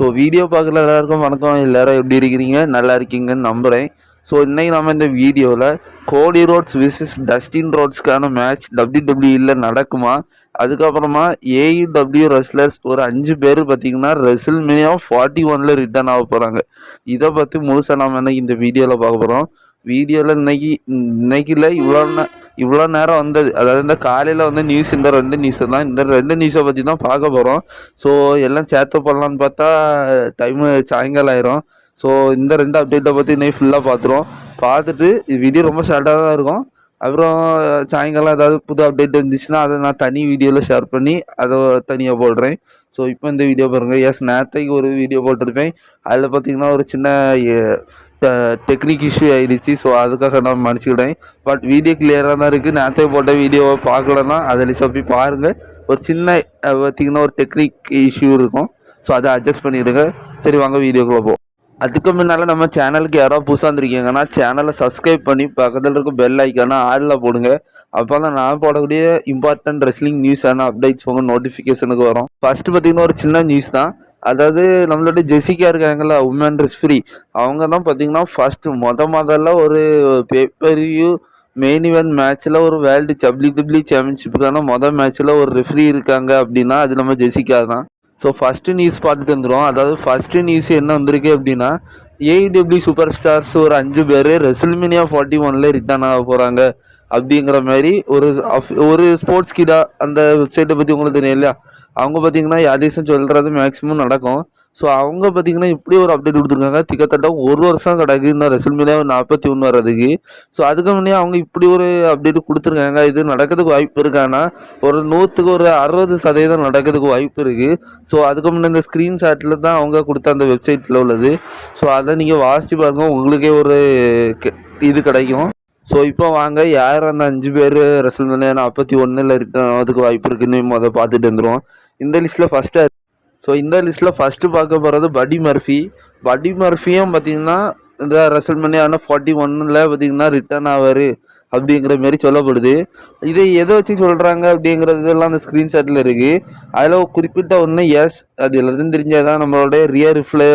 So video பார்க்குற எல்லாருக்கும் வணக்கம். எல்லோரும் எப்படி இருக்கிறீங்க? நல்லா இருக்கீங்கன்னு நம்புகிறேன். ஸோ இன்றைக்கி நம்ம இந்த வீடியோவில் கோடி ரோட்ஸ் விசஸ் டஸ்டின் ரோட்ஸ்க்கான மேட்ச் WWE நடக்குமா, அதுக்கப்புறமா AEW ரெஸ்லர்ஸ் ஒரு 5 பேர் பார்த்திங்கன்னா ரெசில்மேனியா 41 ரிட்டர்ன் ஆக போகிறாங்க. இதை பற்றி முழுசாக நம்ம இந்த வீடியோவில் பார்க்க போகிறோம். வீடியோவில் இன்னைக்கு இல்லை இவ்வளோ நேரம் வந்தது, அதாவது இந்த காலையில் வந்து நியூஸ், இந்த 2 நியூஸை தான், இந்த 2 நியூஸை பற்றி தான் பார்க்க போகிறோம். ஸோ எல்லாம் சேர்த்து போடலான்னு பார்த்தா டைமு சாயங்காலம் ஆயிரும். ஸோ இந்த 2 அப்டேட்டை பற்றி இன்னைக்கு ஃபுல்லாக பார்த்துட்டு வீடியோ ரொம்ப ஷார்ட்டாக தான் இருக்கும். அப்புறம் சாயங்காலம் ஏதாவது புது அப்டேட் இருந்துச்சுன்னா அதை நான் தனி வீடியோவில் ஷேர் பண்ணி அதை தனியாக போடுறேன். ஸோ இப்போ இந்த வீடியோ பாருங்கள். நேற்றுக்கு ஒரு வீடியோ போட்டிருப்பேன். அதில் பார்த்திங்கன்னா ஒரு சின்ன டெக்னிக் இஷ்யூ ஆகிடுச்சு. ஸோ அதுக்காக நான் மன்னிச்சுக்கிட்டேன். பட் வீடியோ கிளியராக தான் இருக்குது. நேற்று போட்ட வீடியோவை பார்க்கலன்னா அதில் போய் பாருங்கள். ஒரு சின்ன பார்த்திங்கன்னா ஒரு டெக்னிக் இஷ்யூ இருக்கும். ஸோ அதை அட்ஜஸ்ட் பண்ணிவிடுங்க. சரி, வாங்க வீடியோக்குள்ளே போ. அதுக்கு முன்னால் நம்ம சேனலுக்கு யாராவது புதுசாக வந்துருக்கீங்கன்னா சேனலை சப்ஸ்கிரைப் பண்ணி பக்கத்தில் இருக்க பெல் ஐக்கான ஆளில் போடுங்க. அப்போ தான் நான் போடக்கூடிய இம்பார்ட்டன்ட் ரெஸ்லிங் நியூஸான அப்டேட்ஸ் உங்கள் நோட்டிஃபிகேஷனுக்கு வரும். ஃபஸ்ட்டு பார்த்திங்கன்னா ஒரு சின்ன நியூஸ் தான். அதாவது நம்மளோட ஜெசிகா இருக்காங்களா, உமன் ரெஸ்ஃப்ரி, அவங்க தான் பார்த்திங்கன்னா ஃபஸ்ட்டு முதல்ல ஒரு பேப்பர்வியூ மெயின் இவெண்ட் மேட்ச்சில் ஒரு வேர்ல்டு WWE சாம்பியன்ஷிப்புக்கான மேட்ச்சில் ஒரு ரெஃப்ரி இருக்காங்க அப்படின்னா அது நம்ம ஜெசிகா தான். ஸோ ஃபஸ்ட்டு நியூஸ் பார்த்துட்டு வந்துடும். அதாவது ஃபஸ்ட்டு நியூஸ் என்ன வந்திருக்கு அப்படின்னா, AEW சூப்பர் ஸ்டார்ஸ் ஒரு 5 பேர் ரெசில்மேனியா 41 ரிட்டர்ன் ஆக போகிறாங்க அப்படிங்கிற மாதிரி ஒரு ஸ்போர்ட்ஸ் கிடா அந்த வெப்சைட்டை பற்றி உங்களுக்கு தெரியும் இல்லையா, அவங்க பார்த்திங்கன்னா யாதேசம் சொல்கிறது மேக்ஸிமம் நடக்கும். ஸோ அவங்க பார்த்திங்கன்னா இப்படி ஒரு அப்டேட் கொடுத்துருக்காங்க. கிட்டத்தட்ட 1 வருஷம் கிடக்கு இந்த ரெசில்மேனியா 41 வர்றதுக்கு. ஸோ அதுக்கு முன்னே அவங்க இப்படி ஒரு அப்டேட் கொடுத்துருக்காங்க. இது நடக்கிறதுக்கு வாய்ப்பு இருக்கான்னா ஒரு 100க்கு ஒரு 60% நடக்கிறதுக்கு வாய்ப்பு இருக்குது. ஸோ அதுக்கு முன்னே இந்த ஸ்க்ரீன்ஷாட்டில் தான் அவங்க கொடுத்த அந்த வெப்சைட்டில் உள்ளது. ஸோ அதை நீங்கள் வாசித்து பாருங்க, உங்களுக்கே ஒரு இது கிடைக்கும். ஸோ இப்போ வாங்க, யார் அந்த 5 பேர் ரெசில்மேனியா 41 ரிட்டர்ன் ஆகிறதுக்கு வாய்ப்பு இருக்குன்னு பார்த்துட்டு வந்துடுவோம். இந்த லிஸ்ட்டில் ஃபஸ்ட்டு பார்க்க போகிறது பட்டி மர்ஃபியும் பார்த்திங்கன்னா இந்த ரெசில்மேனியா 41 பார்த்திங்கன்னா ரிட்டர்ன் ஆவார் அப்படிங்கிற மாரி சொல்லப்படுது. இதை எதை வச்சு சொல்கிறாங்க அப்படிங்கிறதெல்லாம் அந்த ஸ்க்ரீன்ஷாட்டில் இருக்குது. அதில் குறிப்பிட்ட ஒன்று அது எல்லாத்தையும் தெரிஞ்சாதான் நம்மளுடைய ரியல் ரிஃப்ளே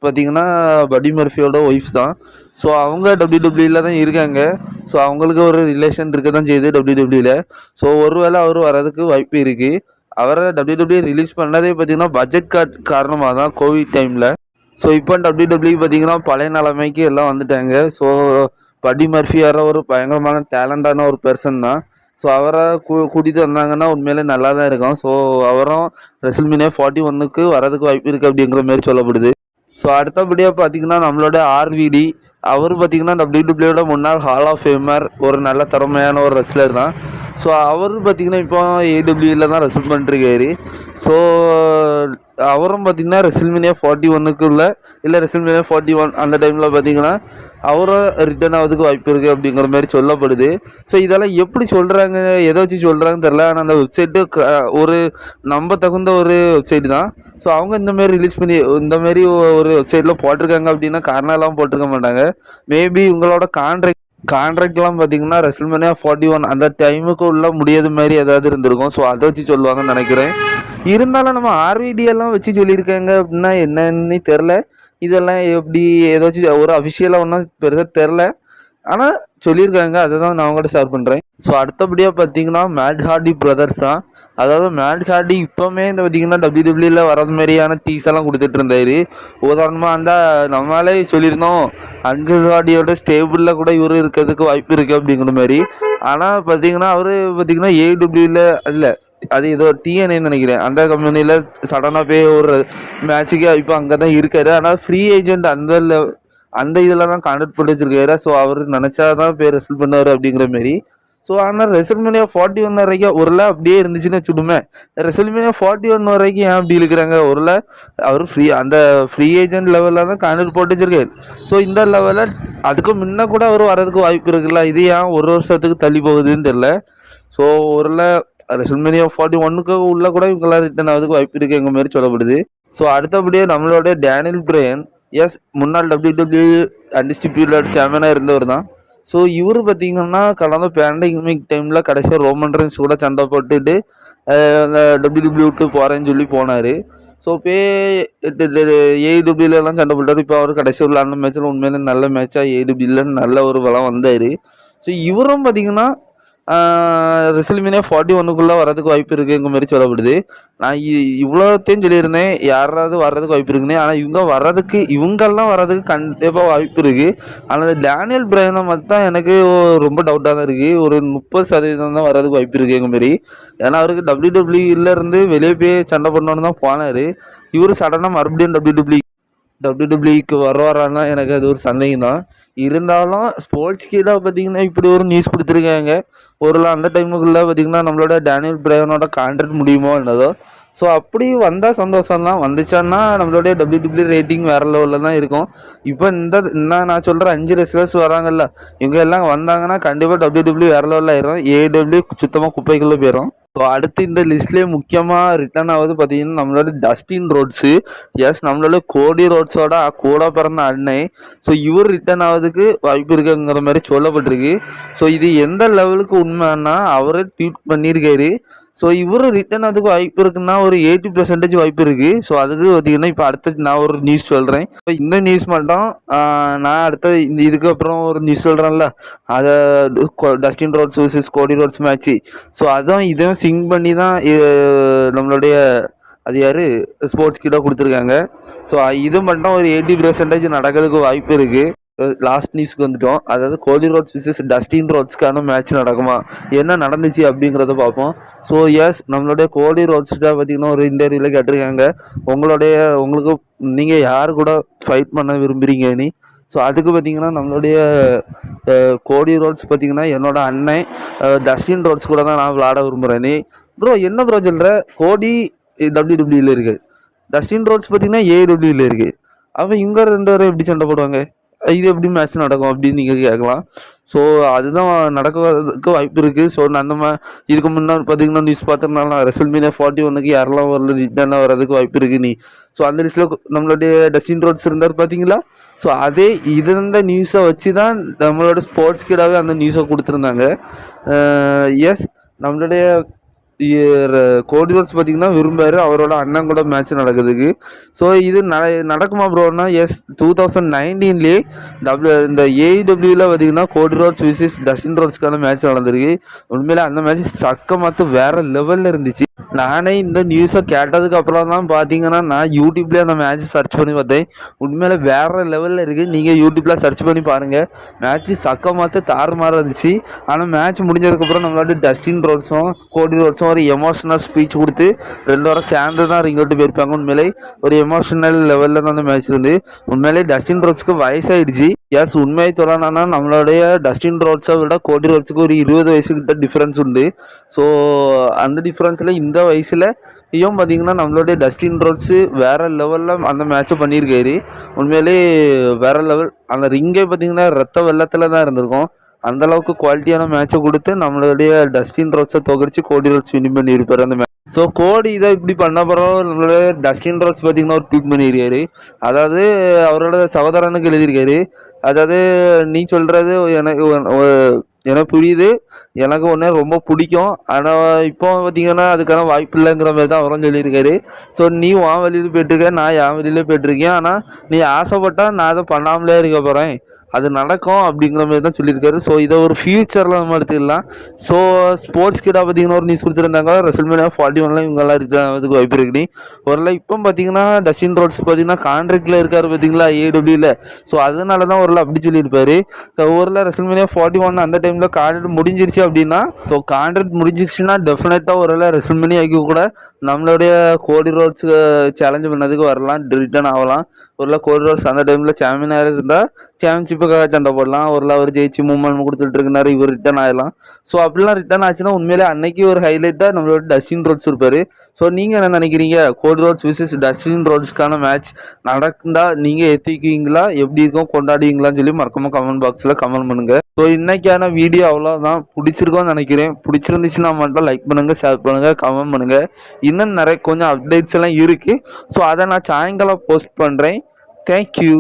பார்த்திங்கன்னா பட்டி மர்ஃபியோட ஒய்ஃப் தான். ஸோ அவங்க WWE தான் இருக்காங்க. ஸோ அவங்களுக்கு ஒரு ரிலேஷன் இருக்க தான் செய்யுது WWE. ஸோ ஒருவேளை அவர் வர்றதுக்கு வாய்ப்பு இருக்குது. அவரை WWE ரிலீஸ் பண்ணதே பார்த்திங்கன்னா பட்ஜெட் காரணமாக தான், கோவிட் டைமில். ஸோ இப்போ WWE பார்த்திங்கன்னா பழைய நிலைமைக்கு எல்லாம் வந்துட்டாங்க. ஸோ பட்டி மர்ஃபி வர ஒரு பயங்கரமான டேலண்டான ஒரு பர்சன் தான். ஸோ அவரை கூட்டிகிட்டு வந்தாங்கன்னா உண்மையிலே நல்லா தான் இருக்கும். ஸோ அவரும் ரெசில்மேனியா 41 வரதுக்கு வாய்ப்பு இருக்குது அப்படிங்கிற மாரி சொல்லப்படுது. ஸோ அடுத்தபடியாக பார்த்திங்கன்னா நம்மளோட RVD, அவர் பார்த்திங்கன்னா WWE முன்னாள் ஹால் ஆஃப் ஃபேமர், ஒரு நல்ல திறமையான ஒரு ரெஸ்லர் தான். ஸோ அவர் பார்த்திங்கன்னா இப்போ AEW தான் ரெஸ்ல் பண்ணிருக்காரு. ஸோ அவரும் பார்த்திங்கன்னா ரெசில்மேனியா 41 இல்லை ரெசில்மேனியா 41 அந்த டைமில் பார்த்திங்கன்னா அவரும் ரிட்டர்ன் ஆகிறதுக்கு வாய்ப்பு இருக்குது அப்படிங்கிற மாதிரி சொல்லப்படுது. ஸோ இதெல்லாம் எப்படி சொல்கிறாங்க, எதை வச்சு சொல்கிறாங்கன்னு தெரில. ஆனால் அந்த வெப்சைட்டு ஒரு நம்ப தகுந்த ஒரு வெப்சைட்டு தான். ஸோ அவங்க இந்தமாரி ரிலீஸ் பண்ணி இந்தமாரி ஒரு வெப்சைட்டில் போட்டிருக்காங்க அப்படின்னா காரணம் எல்லாம் போட்டிருக்க மாட்டாங்க. மேபி உங்களோட கான்ட்ராக்ட்லாம் பார்த்திங்கன்னா ரெசில்மேனியா 41 அந்த டைமுக்கு உள்ள முடியாத மாதிரி ஏதாவது இருந்திருக்கும். ஸோ அதை வச்சு சொல்லுவாங்கன்னு நினைக்கிறேன். இருந்தாலும் நம்ம RVD எல்லாம் வச்சு சொல்லியிருக்காங்க அப்படின்னா என்னன்னு தெரில. இதெல்லாம் எப்படி ஏதாச்சும் ஒரு அஃபிஷியலாக ஒன்றும் பெருசாக தெரில, ஆனால் சொல்லியிருக்காங்க. அதை தான் நான் உங்கள்கிட்ட ஷேர் பண்ணுறேன். ஸோ அடுத்தபடியாக பார்த்திங்கன்னா மேட் ஹார்டி பிரதர்ஸ் தான். அதாவது மேட் ஹார்டி இப்போவுமே இந்த பார்த்திங்கன்னா WWE வரது மாதிரியான டீஸ் எல்லாம் கொடுத்துட்டு இருந்தார். உதாரணமாக அந்த நம்மளாலே சொல்லியிருந்தோம் அங்கிள் ஹார்டியோட ஸ்டேபிளில் கூட இவர் இருக்கிறதுக்கு வாய்ப்பு இருக்குது அப்படிங்கிற மாதிரி. ஆனால் பார்த்திங்கன்னா அவர் பார்த்திங்கன்னா AEW இல்லை, அது ஏதோ TNAன்னு நினைக்கிறேன், அந்த கம்பெனியில் சடனாக போய் ஒரு மேட்சுக்கு இப்போ அங்கே தான் இருக்காரு. ஆனால் ஃப்ரீ ஏஜென்ட் அந்த இதில் தான் கான்டாக்ட் பண்ணி வச்சுருக்காரு. ஸோ அவர் நினச்சா தான் போய் ரெஸ்ல் பண்ணுவார் அப்படிங்கிற மாரி. ஸோ ஆனால் ரெசில்மேனியா 41 வரைக்கும் ஒருல அப்படியே இருந்துச்சுன்னு வச்சுடுமே, ரெசில்மேனியா 41 வரைக்கும் ஏன் அப்படி இருக்கிறாங்க? ஒருல அவர் அந்த ஃப்ரீ ஏஜென்ட் லெவலில் தான் கான்டாக்ட் போட்டு வச்சுருக்காரு. ஸோ இந்த லெவலில் அதுக்கு முன்னே கூட அவர் வரதுக்கு வாய்ப்பு இருக்குல்ல, இது ஏன் 1 வருஷத்துக்கு தள்ளி போகுதுன்னு தெரில. ஸோ ஒருல ரெசில்மேனியா 41 உள்ள கூட இவங்களாம் ரிட்டர்ன் ஆகிறதுக்கு வாய்ப்பு இருக்குது எங்கள் மாதிரி சொல்லப்படுது. ஸோ அடுத்தபடியாக நம்மளோட டேனியல் பிரையன், முன்னாள் WWE அன்டிஸ்ட்ரிபியூட்டட் சாம்பியனாக இருந்தவர் தான். ஸோ இவர் பார்த்திங்கன்னா கடந்த பேண்டமிக் டைமில் கடைசியாக ரோமன் ரெயின்ஸ் கூட சண்டை போட்டுட்டு WWE போகிறேன்னு சொல்லி போனார். ஸோ இப்போயே ஏடபிள்யூலாம் சண்டை போட்டார். இப்போ அவர் கடைசி விளாண்ட மேட்ச்சில் உண்மையிலே நல்ல மேட்சாக ஏடபிள்யூல நல்ல ஒரு வளம் வந்தார். ஸோ இவரும் பார்த்திங்கன்னா ரெசல்மேனியா 41க்குள்ளே வரதுக்கு வாய்ப்பு இருக்குங்கிற மாதிரி சொல்லப்படுது. நான் இவ்வளோத்தையும் சொல்லியிருந்தேன் யாராவது வர்றதுக்கு வாய்ப்பு இருக்குன்னு. ஆனால் இவங்கெல்லாம் வர்றதுக்கு கண்டிப்பாக வாய்ப்பு இருக்குது. ஆனால் டேனியல் பிரையனை மட்டும் எனக்கு ரொம்ப டவுட்டாக தான் இருக்குது. ஒரு 30% தான் வர்றதுக்கு வாய்ப்பு இருக்குங்கிற மாதிரி. ஏன்னா அவருக்கு WWE வெளியே போய் சண்டை பண்ணணுன்னு தான் போனார். இவர் சடனாக மறுபடியும் டபிள்யூடபிள்யூக்கு வருவாரான்னா எனக்கு அது ஒரு சந்தேகம் தான். இருந்தாலும் ஸ்போர்ட்ஸ் கீழே பார்த்திங்கன்னா இப்படி ஒரு நியூஸ் கொடுத்துருக்காங்க. அந்த டைமுக்குள்ளே பார்த்திங்கன்னா நம்மளோட டேனியல் பிரையனோட கான்ட்ராக்ட் முடியுமோ என்னதோ. ஸோ அப்படி வந்தால் சந்தோஷம் தான். வந்துச்சான்னா நம்மளுடைய WWE ரேட்டிங் வேறு லெவலில் தான் இருக்கும். இப்போ நான் சொல்கிற 5 ரெஸ்லர்ஸ் வராங்கல்ல, இவங்க எல்லாம் வந்தாங்கன்னா கண்டிப்பாக WWE வேறு லெவலில் ஆயிரும். AEW சுத்தமாக குப்பைக்குள்ளே போயிடும். ஸோ அடுத்து இந்த லிஸ்ட்லேயே முக்கியமாக ரிட்டர்ன் ஆகுது பார்த்திங்கன்னா நம்மளோட டஸ்டின் ரோட்ஸு. எஸ், நம்மளோட கோடி ரோட்ஸோட கூட பிறந்த அன்னை. ஸோ இவர் ரிட்டர்ன் ஆகிறதுக்கு வாய்ப்பு இருக்குங்கிற மாதிரி சொல்லப்பட்டிருக்கு. ஸோ இது எந்த லெவலுக்கு உண்மைன்னா அவரே ட்வீட் பண்ணியிருக்காரு. ஸோ இவர் ரிட்டர்ன் அதுக்கு வாய்ப்பு இருக்குன்னா ஒரு 80% வாய்ப்பு இருக்குது. ஸோ அதுக்கு பார்த்திங்கன்னா இப்போ அடுத்த நான் ஒரு நியூஸ் சொல்கிறேன். இப்போ இந்த நியூஸ் மட்டும் நான் அடுத்த இதுக்கப்புறம் ஒரு நியூஸ் சொல்கிறேன்ல, அதை Dustin Rhodes vs Cody Rhodes match. So அதான் இதையும் சிங் பண்ணி தான் நம்மளுடைய அது யார் ஸ்போர்ட்ஸ் கிட்ட கொடுத்துருக்காங்க. ஸோ இது மட்டும் ஒரு 80% நடக்கிறதுக்கு வாய்ப்பு இருக்குது. லாஸ்ட் நியூஸ்க்கு வந்துட்டோம். அதாவது கோடி ரோட்ஸ் vs டஸ்டின் ரோட்ஸ்க்கான மேட்ச் நடக்குமா, என்ன நடந்துச்சு அப்படிங்கிறத பார்ப்போம். ஸோ எஸ், நம்மளுடைய கோடி ரோட்ஸ்கிட்ட பார்த்திங்கன்னா ஒரு இன்டர்வியூவில் கேட்டிருக்காங்க, உங்களுக்கு நீங்கள் யார் கூட ஃபைட் பண்ண விரும்புகிறீங்கன்னு. ஸோ அதுக்கு பார்த்திங்கன்னா நம்மளுடைய கோடி ரோட்ஸ் பார்த்திங்கன்னா என்னோட அண்ணன் டஸ்டின் ரோட்ஸ் கூட தான் நான் விளாட விரும்புகிறேன்னு. ப்ரோ என்ன ப்ரோ சொல்கிற, கோடி WWE இருக்குது, டஸ்டின் ரோட்ஸ் பார்த்திங்கன்னா AEW இருக்குது. அப்போ இவங்க 2 பேரும் எப்படி சண்டை போடுவாங்க, இது எப்படி மேட்ச் நடக்கும் அப்படின்னு நீங்கள் கேட்கலாம். ஸோ அதுதான் நடக்கிறதுக்கு வாய்ப்பு இருக்குது. ஸோ இதுக்கு முன்னாடி பார்த்தீங்கன்னா நியூஸ் பார்த்துருந்தாலும் ரெசல்மேனியா 41க்கு யாரெல்லாம் வரல ரிட்டர்னாக வர்றதுக்கு வாய்ப்பு இருக்குது. ஸோ அந்த லிஸ்ட்டில் நம்மளுடைய டஸ்டின் ரோட்ஸ் இருந்தார் பார்த்தீங்களா. ஸோ அதே இந்த நியூஸை வச்சு தான் நம்மளோட ஸ்போர்ட்ஸ் கிடாவே அந்த நியூஸை கொடுத்துருந்தாங்க. எஸ், நம்மளுடைய கோடி ரோட்ஸ் பார்த்திங்கன்னா விரும்பாரு அவரோட அண்ணன் கூட மேட்ச் நடக்குதுக்கு. ஸோ இது நடக்குமா ப்ரோன்னா, எஸ் 2019 இந்த AEWவில் பார்த்திங்கன்னா கோடி ரோட்ஸ் vs டஸ்டின் ரோட்ஸ்க்கான மேட்ச் நடந்திருக்கு. உண்மையிலே அந்த மேட்ச் சக்கமாத்து வேறு லெவலில் இருந்துச்சு. நானே இந்த நியூஸை கேட்டதுக்கு அப்புறம் தான் பார்த்தீங்கன்னா நான் யூடியூப்லேயே அந்த மேட்ச் சர்ச் பண்ணி பார்த்தேன். உண்மையிலே வேறு லெவலில் இருக்குது. நீங்கள் யூடியூப்பில் சர்ச் பண்ணி பாருங்கள். மேட்ச்சு சக்கமாத்து தாறுமாறாக இருந்துச்சு. ஆனால் மேட்ச் முடிஞ்சதுக்கப்புறம் நம்மளோட டஸ்டின் ரோட்ஸும் கோடி ரோட்ஸும் ஒரு எமோஷனல் ஸ்பீச் கொடுத்து 2 வாரம் சேர்ந்து தான் ரிங் விட்டு போயிருப்பாங்க. உண்மையிலே ஒரு எமோஷனல் லெவலில் தான் அந்த மேட்ச் இருந்து. உண்மையிலே டஸ்டின் ரோட்ஸ்க்கு வயசாகிடுச்சு. எஸ், உண்மையை சொல்லணும்னா நம்மளுடைய டஸ்டின் ரோட்ஸை விட கோடி ரோட்ஸுக்கு ஒரு 20 வயசுக்கிட்ட டிஃப்ரென்ஸ் உண்டு. ஸோ அந்த டிஃப்ரென்ஸில் இந்த வயசில் பார்த்திங்கன்னா நம்மளுடைய டஸ்டின் ரோட்ஸு வேறு லெவலில் அந்த மேட்ச்சை பண்ணியிருக்காரு. உண்மையிலே வேறு லெவல். அந்த ரிங்கே பார்த்திங்கன்னா ரத்த வெள்ளத்தில் தான் இருந்திருக்கும். அந்தளவுக்கு குவாலிட்டியான மேட்ச்சை கொடுத்து நம்மளுடைய டஸ்டின் ரோட்ஸை தொகரித்து கோடி ரோட்ஸ் வின் பண்ணியிருப்பார் அந்த மேட்ச். ஸோ கோடி இதை இப்படி பண்ண பிறகு நம்மளுடைய டஸ்டின் ரோட்ஸ் பார்த்திங்கன்னா ஒரு ட்வீட் பண்ணியிருக்காரு. அதாவது அவரோட சகோதரனுக்கு எழுதியிருக்காரு. அதாவது நீ சொல்கிறது எனக்கு புரியுது, எனக்கு ஒன்று ரொம்ப பிடிக்கும், ஆனால் இப்போ பார்த்திங்கன்னா அதுக்கான வாய்ப்பு இல்லைங்கிற மாதிரி தான் அவரும் சொல்லியிருக்காரு. ஸோ நீ உன் வழியில் போய்ட்டுருக்க, நான் என் வழியில் போய்ட்டுருக்கேன். ஆனால் நீ ஆசைப்பட்டால் நான் அதை பண்ணாமலே இருக்க போகிறேன், அது நடக்கும் அப்படிங்கிற மாதிரி தான் சொல்லியிருக்காரு. ஸோ இதை ஒரு ஃபியூச்சரில் நம்ம எடுத்துக்கலாம். ஸோ ஸ்போர்ட்ஸ் கிட்ட பார்த்திங்கன்னா ஒரு நியூஸ் கொடுத்துருந்தாங்க, ரெசல்மேனியா 41 இவங்கெல்லாம் இருக்கிறதுக்கு வாய்ப்பு இருக்குன்னு. ஒருவேளை இப்போ பார்த்திங்கன்னா டஸ்டின் ரோட்ஸ் பார்த்திங்கன்னா கான்ட்ராக்டில் இருக்கார் பார்த்திங்களா AEWவில். ஸோ அதனால தான் ஒருவேளை அப்படி சொல்லியிருப்பார். ஒருவேளை ரெசல்மேனியா 41 அந்த டைமில் கான்ட்ராக்ட் முடிஞ்சிருச்சு அப்படின்னா, ஸோ கான்ட்ராக்ட் முடிஞ்சிருச்சுன்னா டெஃபினட்டாக ஒருவேளை ரெசல்மேனியாக்கு கூட நம்மளுடைய கோடி ரோட்ஸ் சேலஞ்ச் பண்ணதுக்கு வரலாம், ரிட்டர்ன் ஆகலாம். ஒருவேளை கோடி ரோட்ஸ் அந்த டைமில் சாம்பியனாக இருந்தால் சாம்பியன்ஷிப்புக்காக சண்டை போடலாம். ஒரு அவர் ஜெயிச்சு மூவ்மெண்ட் கொடுத்துட்டு இருக்கிறாரு, இவர் ரிட்டர்ன் ஆகலாம். ஸோ அப்படிலாம் ரிட்டர்ன் ஆச்சுன்னா உண்மையிலே அன்னைக்கு ஒரு ஹைலைட்டாக நம்மளோட டஸ்டின் ரோட்ஸ் இருப்பார். ஸோ நீங்கள் என்ன நினைக்கிறீங்க, கோடி ரோட்ஸ் vs டஸ்டின் ரோட்ஸ்க்கான மேட்ச் நடந்தால் நீங்கள் ஏற்றிக்குவீங்களா, எப்படி இருக்கும், கொண்டாடுவீங்களான்னு சொல்லி மறக்காம கமெண்ட் பாக்ஸில் கமெண்ட் பண்ணுங்கள். ஸோ இன்றைக்கான வீடியோ அவ்வளோதான். பிடிச்சிருக்கோன்னு நினைக்கிறேன். பிடிச்சிருந்துச்சுன்னா மட்டும் லைக் பண்ணுங்கள், ஷேர் பண்ணுங்கள், கமெண்ட் பண்ணுங்கள். இன்னும் நிறைய கொஞ்சம் அப்டேட்ஸ் எல்லாம் இருக்குது. ஸோ அதை நான் சாயங்காலம் போஸ்ட் பண்ணுறேன். தேங்க்யூ.